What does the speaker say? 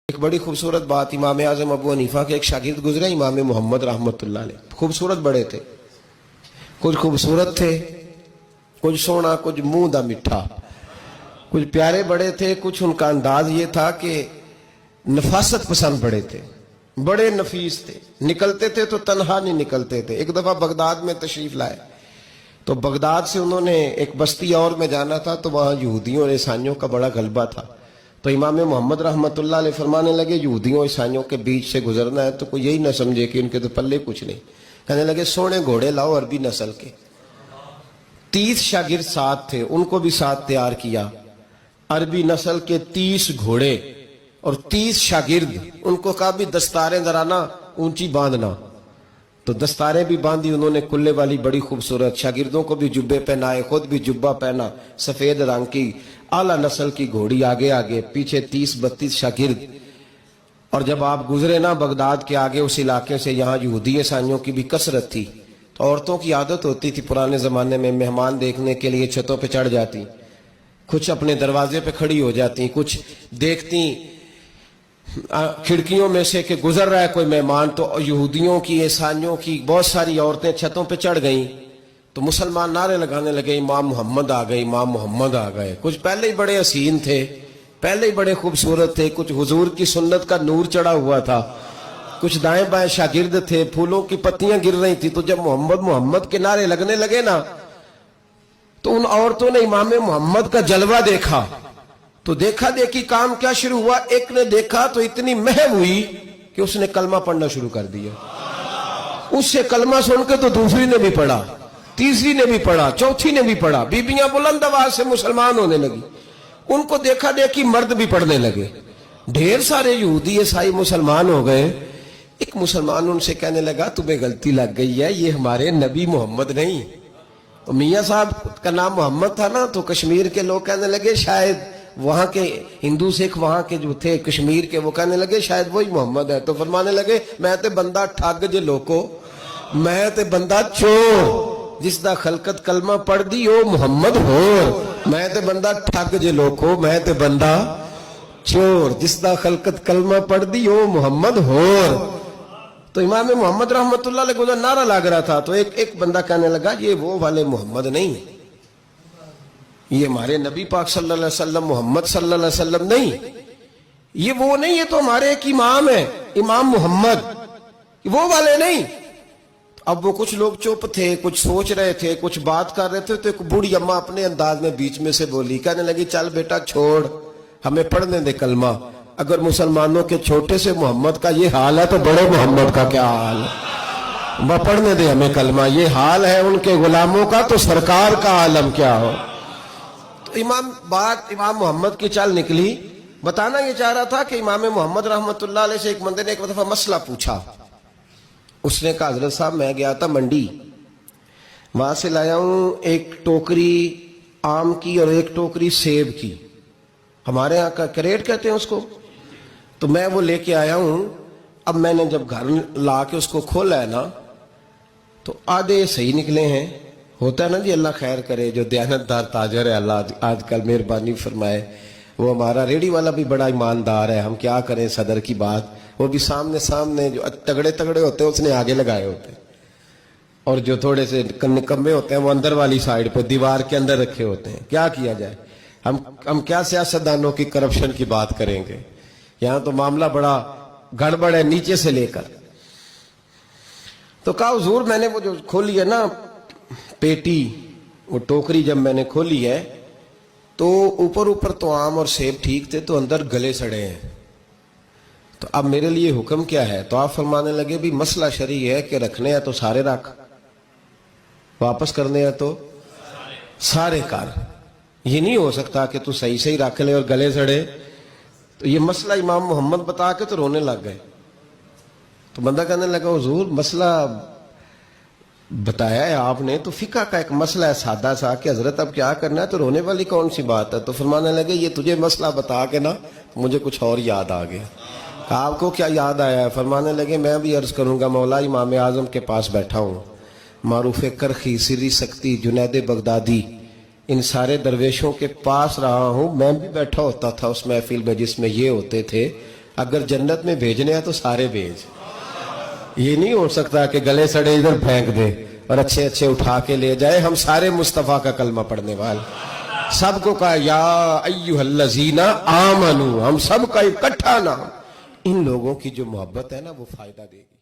ایک بڑی خوبصورت بات امام اعظم ابو حنیفہ کے ایک شاگرد گزرے امام محمد رحمۃ اللہ علیہ. خوبصورت بڑے تھے, کچھ خوبصورت تھے, کچھ سونا, کچھ منہ دا میٹھا, کچھ پیارے بڑے تھے, کچھ ان کا انداز یہ تھا کہ نفاست پسند بڑے تھے, بڑے نفیس تھے. نکلتے تھے تو تنہا نہیں نکلتے تھے. ایک دفعہ بغداد میں تشریف لائے تو بغداد سے انہوں نے ایک بستی اور میں جانا تھا تو وہاں یہودیوں اور عیسائیوں کا بڑا غلبہ تھا. تو امام محمد رحمۃ اللہ علیہ فرمانے لگے یہودیوں اور عیسائیوں کے بیچ سے گزرنا ہے تو کوئی یہی نہ سمجھے کہ ان کے تو پلے کچھ نہیں. کہنے لگے سونے گھوڑے لاؤ عربی نسل کے. 30 شاگرد ساتھ تھے, ان کو بھی ساتھ تیار کیا. عربی نسل کے 30 گھوڑے اور 30 شاگرد. ان کو کہا بھی دستاریں ذرا نا اونچی باندھنا. تو دستاریں بھی باندھی انہوں نے کلے والی بڑی خوبصورت. شاگردوں کو بھی جبے پہنائے, خود بھی جبہ پہنا سفید رنگ کی. اعلیٰ نسل کی گھوڑی آگے آگے, پیچھے 30-32 شاگرد. اور جب آپ گزرے نا بغداد کے آگے اس علاقے سے, یہاں یہودی عیسائیوں کی بھی کثرت تھی. تو عورتوں کی عادت ہوتی تھی پرانے زمانے میں مہمان دیکھنے کے لیے چھتوں پہ چڑھ جاتی, کچھ اپنے دروازے پہ کھڑی ہو جاتی, کچھ دیکھتی کھڑکیوں میں سے کہ گزر رہا ہے کوئی مہمان. تو یہودیوں کی عیسائیوں کی بہت ساری عورتیں چھتوں پہ چڑھ گئیں. تو مسلمان نعرے لگانے لگے امام محمد آ گئے, امام محمد آ گئے. کچھ پہلے ہی بڑے حسین تھے, پہلے ہی بڑے خوبصورت تھے, کچھ حضور کی سنت کا نور چڑھا ہوا تھا, کچھ دائیں بائیں شاگرد تھے, پھولوں کی پتیاں گر رہی تھی. تو جب محمد محمد کے نعرے لگنے لگے نا تو ان عورتوں نے امام محمد کا جلوہ دیکھا. تو دیکھا دیکھی کام کیا شروع ہوا, ایک نے دیکھا تو اتنی مہم ہوئی کہ اس نے کلمہ پڑھنا شروع کر دیا. اس سے کلمہ سن کے تو دوسری نے بھی پڑھا, تیسری نے بھی پڑھا, چوتھی نے بھی پڑھا. بیبیاں بلند آواز سے مسلمان ہونے لگی. ان کو دیکھا دیکھی مرد بھی پڑھنے لگے. ڈھیر سارے یہودی عیسائی مسلمان ہو گئے. ایک مسلمان ان سے کہنے لگا تمہیں غلطی لگ گئی ہے, یہ ہمارے نبی محمد نہیں. تو میاں صاحب کا نام محمد تھا نا, تو کشمیر کے لوگ کہنے لگے شاید وہاں کے ہندو سکھ وہاں کے جو تھے کشمیر کے, وہ کہنے لگے شاید وہی محمد ہے. تو فرمانے لگے میں تے بندہ ٹھگ جے لوکو, میں تے بندہ چور, جس دا خلقت کلمہ پڑھ دی او محمد ہو. میں تے بندہ ٹھگ جے لوکو, میں تے بندہ چور, جس دا خلقت کلمہ پڑھ دی او محمد ہو. تو امام محمد رحمت اللہ علیہ کو نعرہ لگ رہا تھا. تو ایک بندہ کہنے لگا یہ وہ والے محمد نہیں, یہ ہمارے نبی پاک صلی اللہ علیہ وسلم محمد صلی اللہ علیہ وسلم نہیں, یہ وہ نہیں, یہ تو ہمارے ایک امام ہے امام محمد, وہ والے نہیں. اب وہ کچھ لوگ چپ تھے, کچھ سوچ رہے تھے, کچھ بات کر رہے تھے. تو ایک بوڑھی اماں اپنے انداز میں بیچ میں سے بولی, کہنے لگی چل بیٹا چھوڑ, ہمیں پڑھنے دے کلمہ. اگر مسلمانوں کے چھوٹے سے محمد کا یہ حال ہے تو بڑے محمد کا کیا حال ہے, وہ پڑھنے دے ہمیں کلمہ. یہ حال ہے ان کے غلاموں کا تو سرکار کا عالم کیا ہو. تو امام محمد کی چال نکلی. بتانا یہ چاہ رہا تھا کہ امام محمد رحمت اللہ علیہ سے ایک بندے نے ایک دفعہ مسئلہ پوچھا. اس نے کہا حضرت صاحب میں گیا تھا منڈی, وہاں سے لایا ہوں ایک ٹوکری آم کی اور ایک ٹوکری سیب کی, ہمارے ہاں کا کریٹ کہتے ہیں اس کو. تو میں وہ لے کے آیا ہوں. اب میں نے جب گھر لا کے اس کو کھولا ہے نا تو آدھے صحیح نکلے ہیں. ہوتا ہے نا جی, اللہ خیر کرے, جو دیانت دار تاجر ہے اللہ آج کل مہربانی فرمائے. وہ ہمارا ریڈی والا بھی بڑا ایماندار ہے, ہم کیا کریں صدر کی بات. وہ بھی سامنے جو تگڑے ہوتے ہیں اس نے آگے لگائے ہوتے ہیں, اور جو تھوڑے سے نکمے ہوتے ہیں وہ اندر والی سائیڈ پہ دیوار کے اندر رکھے ہوتے ہیں. کیا کیا جائے, ہم کیا سیاستدانوں کی کرپشن کی بات کریں گے. یہاں تو معاملہ بڑا گڑبڑ ہے نیچے سے لے کر. تو کہا حضور میں نے وہ جو کھولی ہے نا پیٹی, وہ ٹوکری جب میں نے کھولی ہے تو اوپر تو آم اور سیب ٹھیک تھے, تو اندر گلے سڑے ہیں. تو اب میرے لیے حکم کیا ہے. تو آپ فرمانے لگے بھی مسئلہ شرعی ہے کہ رکھنے ہیں تو سارے رکھ, واپس کرنے ہیں تو سارے کر. یہ نہیں ہو سکتا کہ تو صحیح رکھ لے اور گلے سڑے. تو یہ مسئلہ امام محمد بتا کے تو رونے لگ گئے. تو بندہ کہنے لگا حضور مسئلہ بتایا ہے آپ نے, تو فقہ کا ایک مسئلہ ہے سادہ سا کہ حضرت اب کیا کرنا ہے, تو رونے والی کون سی بات ہے. تو فرمانے لگے یہ تجھے مسئلہ بتا کے نا مجھے کچھ اور یاد آ گیا. آپ کو کیا یاد آیا ہے. فرمانے لگے میں بھی عرض کروں گا مولا امام اعظم کے پاس بیٹھا ہوں, معروف کرخی, سری سکتی, جنید بغدادی, ان سارے درویشوں کے پاس رہا ہوں. میں بھی بیٹھا ہوتا تھا اس محفل میں جس میں یہ ہوتے تھے. اگر جنت میں بھیجنے ہیں تو سارے بھیج. یہ نہیں ہو سکتا کہ گلے سڑے ادھر پھینک دے اور اچھے اچھے اٹھا کے لے جائے. ہم سارے مصطفیٰ کا کلمہ پڑھنے والے, سب کو کہا یا ایھا الذین آمنو, ہم سب کا اکٹھا نام. ان لوگوں کی جو محبت ہے نا وہ فائدہ دے گی.